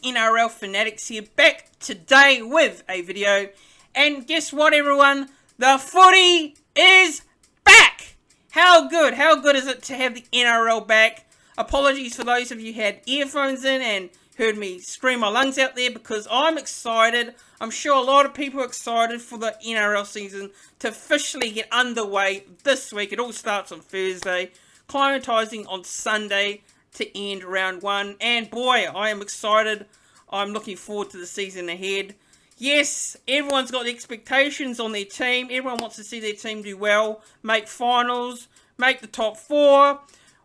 NRL Fanatics here, back today with a video. And guess what, everyone? The footy is back! How good is it to have the NRL back? Apologies for those of you who had earphones in and heard me scream my lungs out there, because I'm excited. I'm sure a lot of people are excited for the NRL season to officially get underway this week. It all starts on Thursday, climatising on Sunday to end round one. And boy, I am excited. I'm looking forward to the season ahead. Yes, everyone's got expectations on their team. Everyone wants to see their team do well, make finals, make the top four,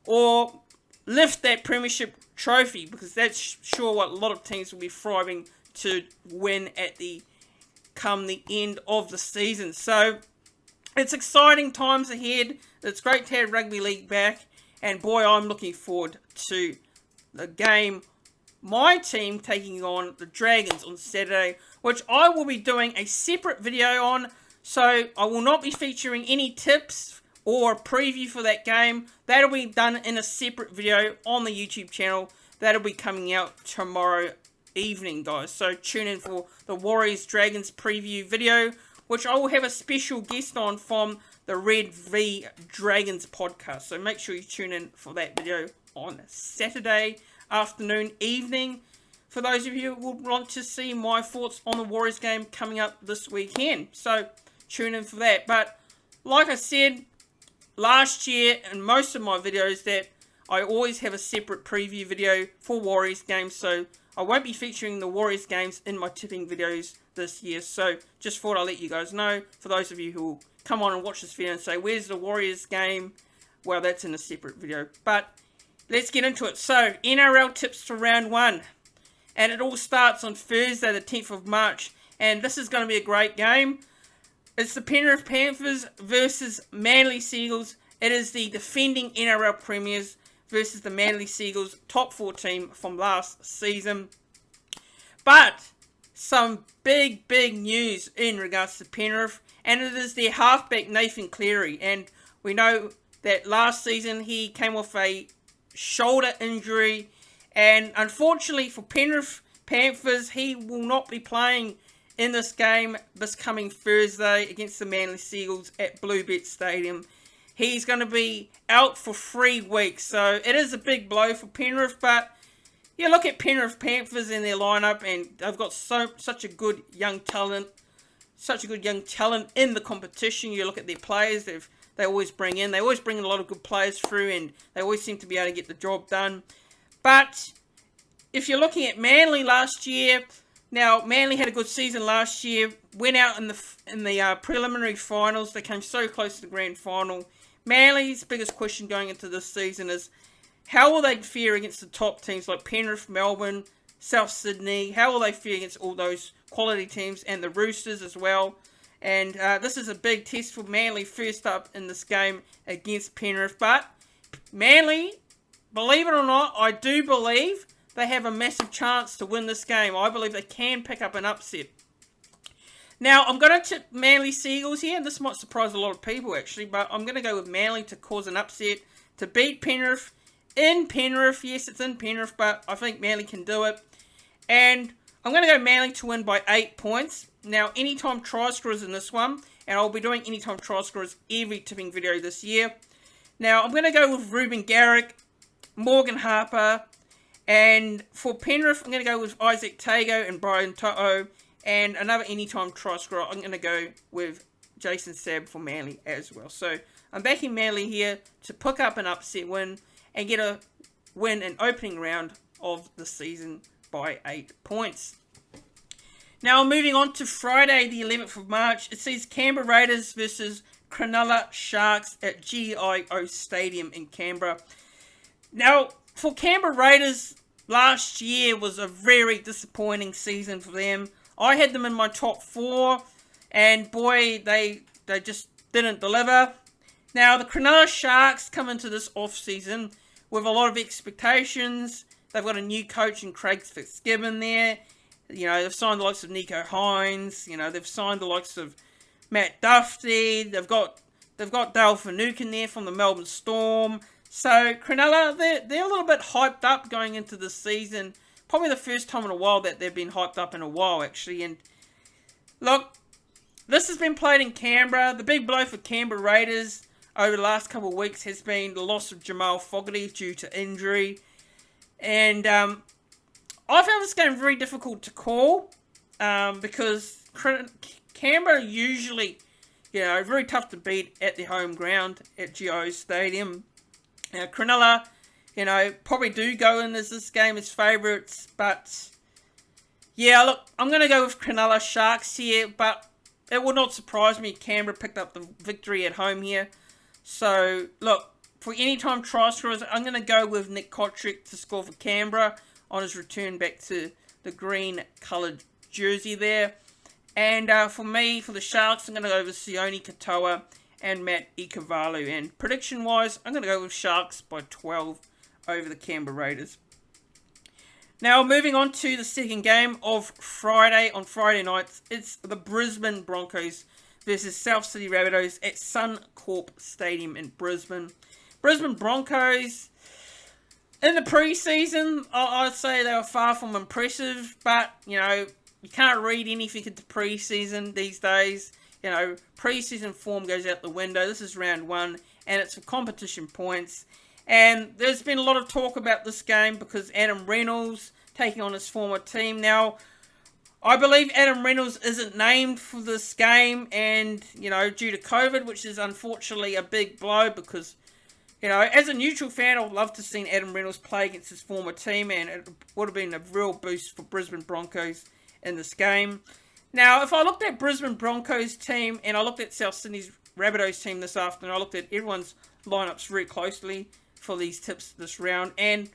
or lift that premiership trophy, because that's sure what a lot of teams will be thriving to win at the end of the season. So it's exciting times ahead. It's great to have rugby league back, and boy, I'm looking forward to the game. My team taking on the Dragons on Saturday, which I will be doing a separate video on. So I will not be featuring any tips or a preview for that game. That'll be done in a separate video on the YouTube channel. That'll be coming out tomorrow evening, guys. So tune in for the Warriors Dragons preview video, which I will have a special guest on from the Red v Dragons podcast. So make sure you tune in for that video on Saturday afternoon, evening, for those of you who would want to see my thoughts on the Warriors game coming up this weekend. So tune in for that. But like I said last year in most of my videos, that I always have a separate preview video for Warriors games, so I won't be featuring the Warriors games in my tipping videos this year. So just thought I'd let you guys know, for those of you who will come on and watch this video and say, where's the Warriors game? Well, that's in a separate video. But let's get into it. So, NRL tips for round one. And it all starts on Thursday, the 10th of March. And this is going to be a great game. It's the Penrith Panthers versus Manly Seagulls. It is the defending NRL premiers versus the Manly Seagulls top 4 team from last season. But some big news in regards to Penrith. And it is their halfback, Nathan Cleary. And we know that last season he came off a shoulder injury, and unfortunately for Penrith Panthers, he will not be playing in this game this coming Thursday against the Manly Seagulls at Bluebet Stadium. He's going to be out for 3 weeks, so it is a big blow for Penrith. But you look at Penrith Panthers in their lineup, and they've got such a good young talent in the competition. You look at their players, they always bring in a lot of good players through, and they always seem to be able to get the job done. But if you're looking at Manly last year, now Manly had a good season last year, went out in the preliminary finals. They came so close to the grand final. Manly's biggest question going into this season is, how will they fare against the top teams like Penrith, Melbourne, South Sydney? How will they fare against all those quality teams, and the Roosters as well? And this is a big test for Manly first up in this game against Penrith. But Manly, believe it or not, I do believe they have a massive chance to win this game. I believe they can pick up an upset. Now, I'm going to tip Manly Seagulls here, and this might surprise a lot of people actually, but I'm going to go with Manly to cause an upset, to beat Penrith in Penrith. Yes, it's in Penrith, but I think Manly can do it. And I'm going to go Manly to win by 8 points. Now, anytime try scorers in this one, and I'll be doing anytime try scorers every tipping video this year. Now, I'm going to go with Ruben Garrick, Morgan Harper, and for Penrith, I'm going to go with Isaac Tago and Brian To'o, and another anytime try scorer, I'm going to go with Jason Sabb for Manly as well. So, I'm backing Manly here to pick up an upset win and get a win in opening round of the season by 8 points. Now, moving on to Friday, the 11th of March, it sees Canberra Raiders versus Cronulla Sharks at GIO Stadium in Canberra. Now, for Canberra Raiders, last year was a very disappointing season for them. I had them in my top 4, and boy, they just didn't deliver. Now, the Cronulla Sharks come into this off-season with a lot of expectations. They've got a new coach in Craig Fitzgibbon there. You know, they've signed the likes of Nico Hines. You know, they've signed the likes of Matt Duffy. They've got Dale Finucane there from the Melbourne Storm. So, Cronulla, they're a little bit hyped up going into the season probably the first time in a while that they've been hyped up in a while, actually. And look, this has been played in Canberra. The big blow for Canberra Raiders over the last couple of weeks has been the loss of Jamal Fogarty due to injury. And I found this game very difficult to call because Canberra usually, very tough to beat at their home ground at Geo Stadium. Cronulla, probably do go in as this game as favourites, but yeah, look, I'm going to go with Cronulla Sharks here, but it would not surprise me if Canberra picked up the victory at home here. So, look, for anytime try scorers, I'm going to go with Nick Kotrick to score for Canberra on his return back to the green coloured jersey there. And for me, for the Sharks, I'm going to go with Sione Katoa and Matt Ikuvalu. And prediction-wise, I'm going to go with Sharks by 12 over the Canberra Raiders. Now, moving on to the second game of Friday. On Friday nights, it's the Brisbane Broncos versus South Sydney Rabbitohs at Suncorp Stadium in Brisbane. Brisbane Broncos, in the pre-season, I'd say they were far from impressive, but, you can't read anything into pre-season these days. Pre-season form goes out the window. This is round one, and it's for competition points. And there's been a lot of talk about this game because Adam Reynolds taking on his former team. Now, I believe Adam Reynolds isn't named for this game, and, due to COVID, which is unfortunately a big blow because, as a neutral fan, I'd love to see Adam Reynolds play against his former team, and it would have been a real boost for Brisbane Broncos in this game. Now, if I looked at Brisbane Broncos team and I looked at South Sydney's Rabbitohs team this afternoon, I looked at everyone's lineups very closely for these tips this round, and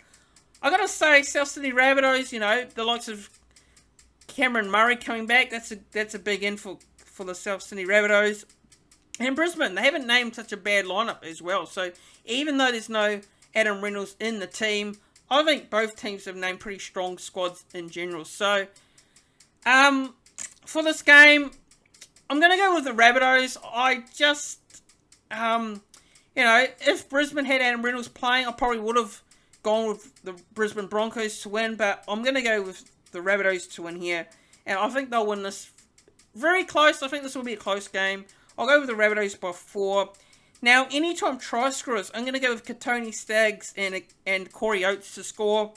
I gotta say, South Sydney Rabbitohs, the likes of Cameron Murray coming back, that's a big in for the South Sydney Rabbitohs. And Brisbane, they haven't named such a bad lineup as well. So even though there's no Adam Reynolds in the team, I think both teams have named pretty strong squads in general. So for this game, I'm going to go with the Rabbitohs. I just, if Brisbane had Adam Reynolds playing, I probably would have gone with the Brisbane Broncos to win. But I'm going to go with the Rabbitohs to win here. And I think they'll win this very close. I think this will be a close game. I'll go with the Rabbitohs by 4. Now, anytime try scorers, I'm going to go with Katoni Staggs and Corey Oates to score.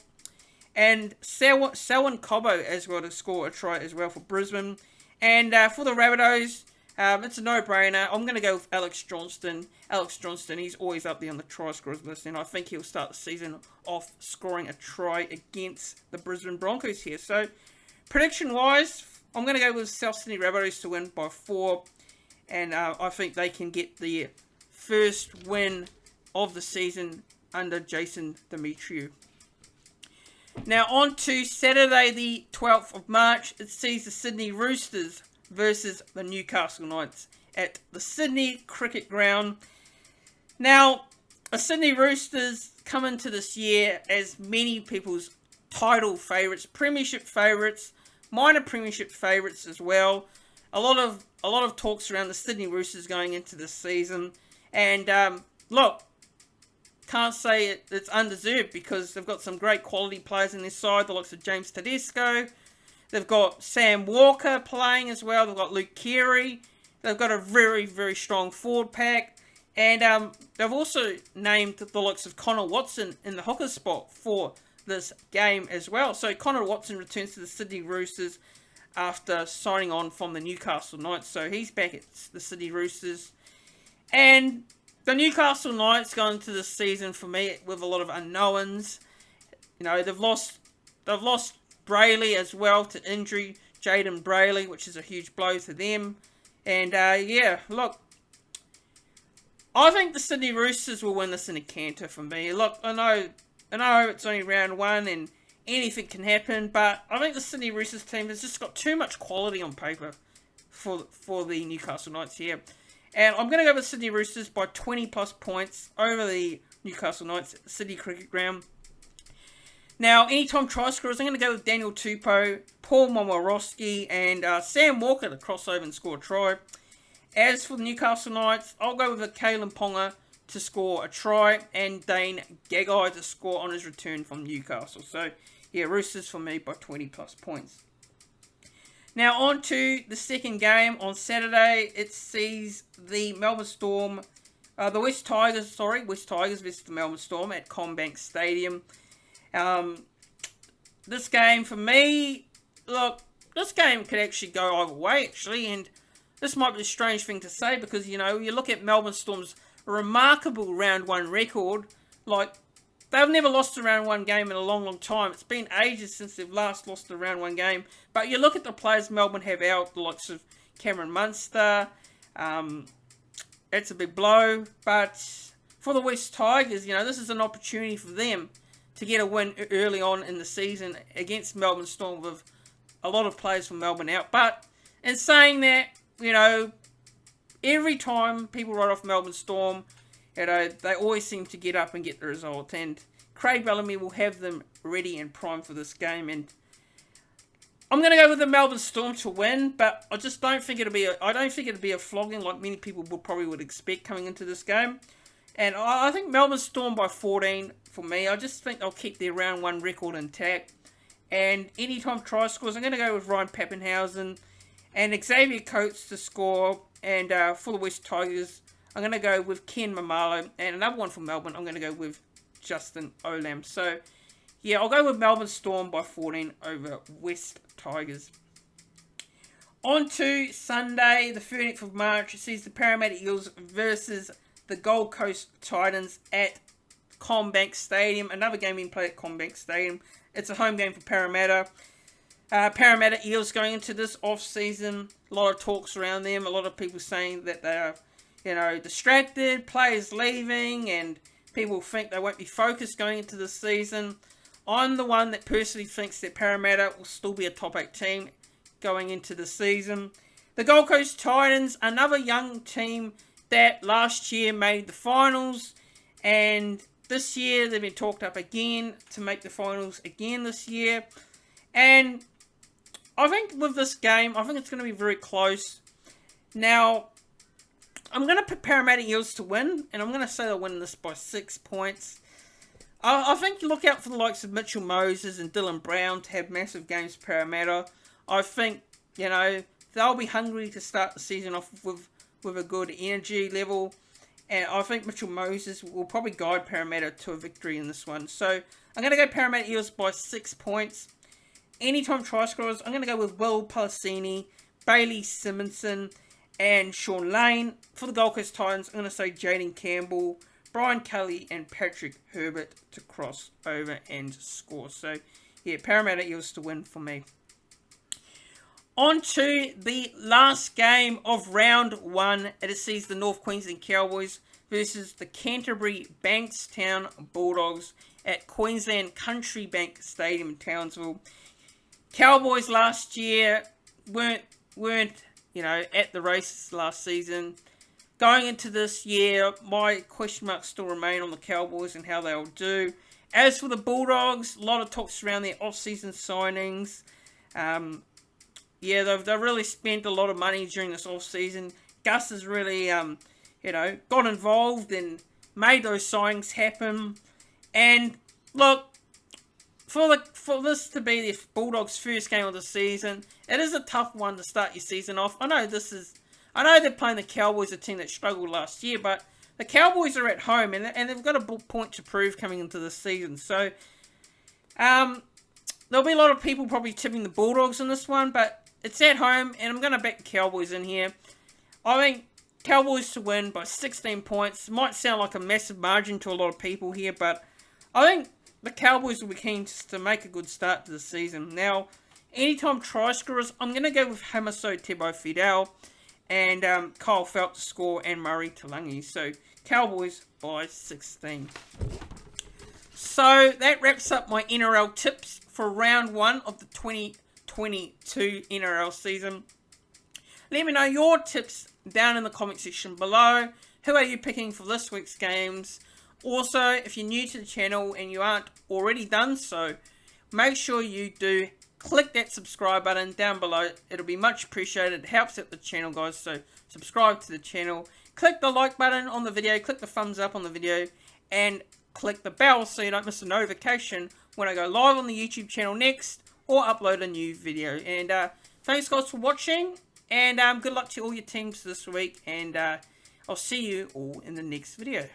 And Selwyn Cobbo as well to score a try as well for Brisbane. And for the Rabbitohs, it's a no-brainer. I'm going to go with Alex Johnston. Alex Johnston, he's always up there on the try scorers list. And I think he'll start the season off scoring a try against the Brisbane Broncos here. So, prediction-wise, I'm going to go with South Sydney Rabbitohs to win by 4. And I think they can get the first win of the season under Jason Demetriou. Now on to Saturday the 12th of March. It sees the Sydney Roosters versus the Newcastle Knights at the Sydney Cricket Ground. Now, the Sydney Roosters come into this year as many people's title favourites, premiership favourites, minor premiership favourites as well. A lot of talks around the Sydney Roosters going into this season. And, look, can't say it's undeserved because they've got some great quality players in their side. The likes of James Tedesco. They've got Sam Walker playing as well. They've got Luke Keary. They've got a very, very strong forward pack. And they've also named the likes of Connor Watson in the hooker spot for this game as well. So Connor Watson returns to the Sydney Roosters after signing on from the Newcastle Knights. So he's back at the Sydney Roosters. And the Newcastle Knights going into this season for me with a lot of unknowns. They've lost Brayley as well to injury, Jaden Brayley, which is a huge blow to them. And look, I think the Sydney Roosters will win this in a canter for me. Look, I know it's only round 1 and anything can happen, but I think the Sydney Roosters team has just got too much quality on paper for the Newcastle Knights here. And I'm going to go with Sydney Roosters by 20 plus points over the Newcastle Knights at the Sydney Cricket Ground. Now, anytime try scorers, I'm going to go with Daniel Tupou, Paul Momorowski, and Sam Walker to cross over and score a try. As for the Newcastle Knights, I'll go with a Kalen Ponga to score a try and Dane Gagai to score on his return from Newcastle. So, yeah, Roosters for me by 20 plus points. Now on to the second game on Saturday. It sees the Melbourne Storm, the West Tigers versus the Melbourne Storm at CommBank Stadium. This game for me, look, this game could actually go either way actually, and this might be a strange thing to say because, you know, you look at Melbourne Storm's remarkable round one record, like, they've never lost a round one game in a long, long time. It's been ages since they've last lost a round one game. But you look at the players Melbourne have out, the likes of Cameron Munster. It's a big blow. But for the West Tigers, you know, this is an opportunity for them to get a win early on in the season against Melbourne Storm with a lot of players from Melbourne out. But in saying that, you know, every time people write off Melbourne Storm, you know, they always seem to get up and get the result. And Craig Bellamy will have them ready and primed for this game. And I'm going to go with the Melbourne Storm to win, but I just don't think it'll be a flogging like many people would expect coming into this game. And I think Melbourne Storm by 14 for me. I just think they'll keep their round one record intact. And anytime try scores, I'm going to go with Ryan Pappenhausen and Xavier Coates to score. And for the West Tigers, I'm going to go with Ken Mamalo. And another one for Melbourne, I'm going to go with Justin Olam. So, yeah, I'll go with Melbourne Storm by 14 over West Tigers. On to Sunday, the 13th of March. It sees the Parramatta Eels versus the Gold Coast Titans at CommBank Stadium. Another game being played at CommBank Stadium. It's a home game for Parramatta. Parramatta Eels going into this off-season. A lot of talks around them. A lot of people saying that they are, you know, distracted, players leaving, and people think they won't be focused going into the season. I'm the one that personally thinks that Parramatta will still be a top 8 team going into the season. The Gold Coast Titans, another young team that last year made the finals, and this year they've been talked up again to make the finals again this year. And I think with this game, I think it's going to be very close. Now, I'm going to pick Parramatta Eels to win, and I'm going to say they'll win this by 6 points. I think you look out for the likes of Mitchell Moses and Dylan Brown to have massive games for Parramatta. I think, you know, they'll be hungry to start the season off with a good energy level. And I think Mitchell Moses will probably guide Parramatta to a victory in this one. So, I'm going to go Parramatta Eels by 6 points. Anytime try scorers, I'm going to go with Will Palacini, Bailey Simonson, and Sean Lane. For the Gold Coast Titans, I'm going to say Jaden Campbell, Brian Kelly, and Patrick Herbert to cross over and score. So, yeah, Parramatta Eels to win for me. On to the last game of round one. It sees the North Queensland Cowboys versus the Canterbury Bankstown Bulldogs at Queensland Country Bank Stadium in Townsville. Cowboys last year weren't you know, at the races last season. Going into this year, my question marks still remain on the Cowboys and how they'll do. As for the Bulldogs, a lot of talks around their off-season signings. Yeah, they've really spent a lot of money during this off-season. Gus has really, you know, got involved and made those signings happen. And look, for this to be the Bulldogs' first game of the season, it is a tough one to start your season off. I know they're playing the Cowboys, a team that struggled last year, but the Cowboys are at home and they've got a point to prove coming into this season. So, there'll be a lot of people probably tipping the Bulldogs in this one, but it's at home, and I'm going to back the Cowboys in here. I think Cowboys to win by 16 points. Might sound like a massive margin to a lot of people here, but I think the Cowboys will be keen to make a good start to the season. Now, anytime try scorers, I'm going to go with Hamaso Tebo Fidel and Kyle Felt to score and Murray Talangi. So, Cowboys by 16. So, that wraps up my NRL tips for round one of the 2022 NRL season. Let me know your tips down in the comment section below. Who are you picking for this week's games? Also, if you're new to the channel and you aren't already done so, make sure you do click that subscribe button down below. It'll be much appreciated. It helps out the channel, guys. So subscribe to the channel. Click the like button on the video. Click the thumbs up on the video. And click the bell so you don't miss a notification when I go live on the YouTube channel next, or upload a new video. And thanks guys for watching, and good luck to all your teams this week, and I'll see you all in the next video.